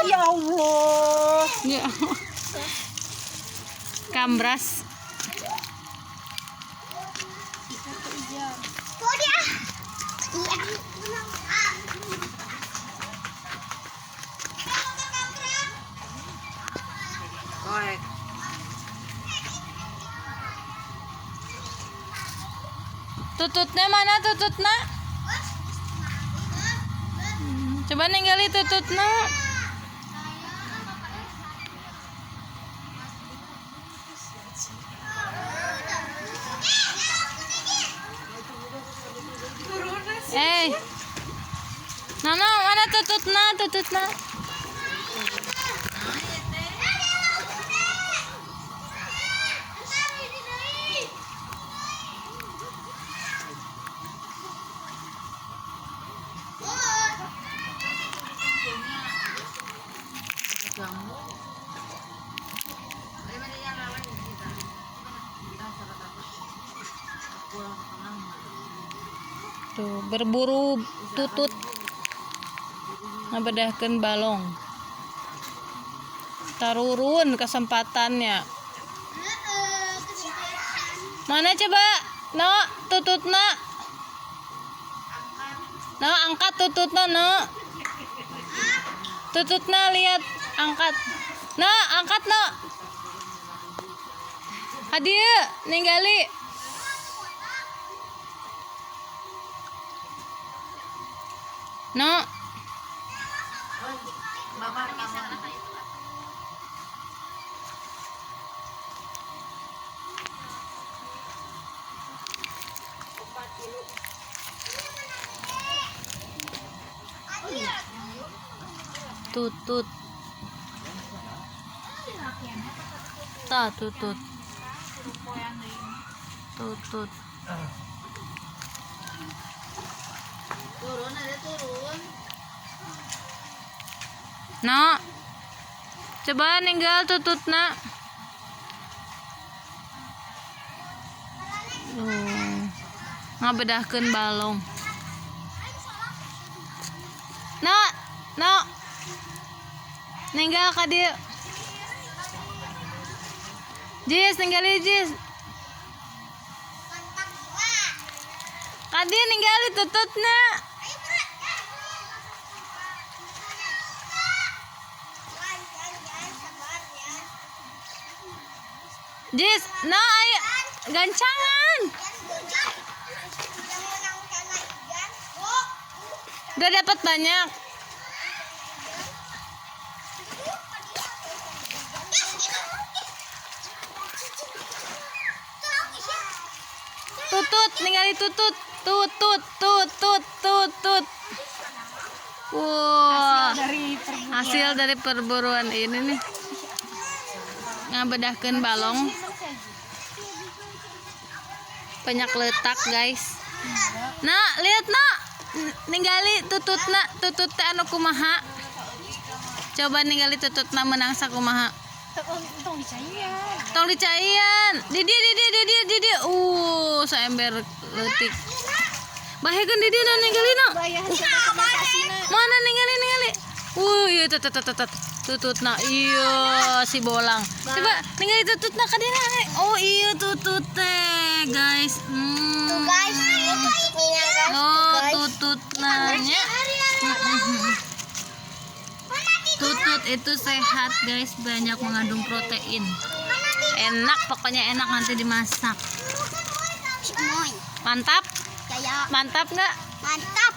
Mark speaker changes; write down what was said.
Speaker 1: Ya Allah.
Speaker 2: Ya. Kambras. Tututnya mana tututnya? Coba ninggali tututnya. Nana mana tututnya? Tututnya. Tuh, berburu tutut ngabedahkeun balong. Tarurun kesempatannya. Mana coba? No, tututna. No, angkat tututna, no. Tututna lihat, angkat. No, angkat, no. Hadieu, ninggali. No. Tutut. Ta tutut. Tutut.
Speaker 1: Turun, ada turun.
Speaker 2: No. Coba ninggal tututna. Ngabedahkeun balong. No, no. Ninggal ka dieu. Jis, ninggali Jis. Ka dieu ninggali tututna. Jis, no ayo gancangan. Udah dapat banyak. Tutut, ninggali tutut. Tutut. Wow. Hasil dari perburuan ini nih. Ngabedahkeun balong. Banyak letak, guys. Nah, lihat nak. Ninggali tututna, tutut teh anu kumaha. Coba ninggali tututna menang sakumaha. Tong dicaian. Didi. Saember leutik. Bahekeun didi na ninggali na. Mana ninggali. Iya tututna. Iya si bolang. Coba ninggali tututna ka dina. Oh iya tutut teh, guys.
Speaker 1: Tuh guys,
Speaker 2: Oh, tututnya. Tutut itu sehat, guys. Banyak mengandung protein. Enak, pokoknya enak nanti dimasak. Mantap? Mantap nggak?
Speaker 1: Mantap.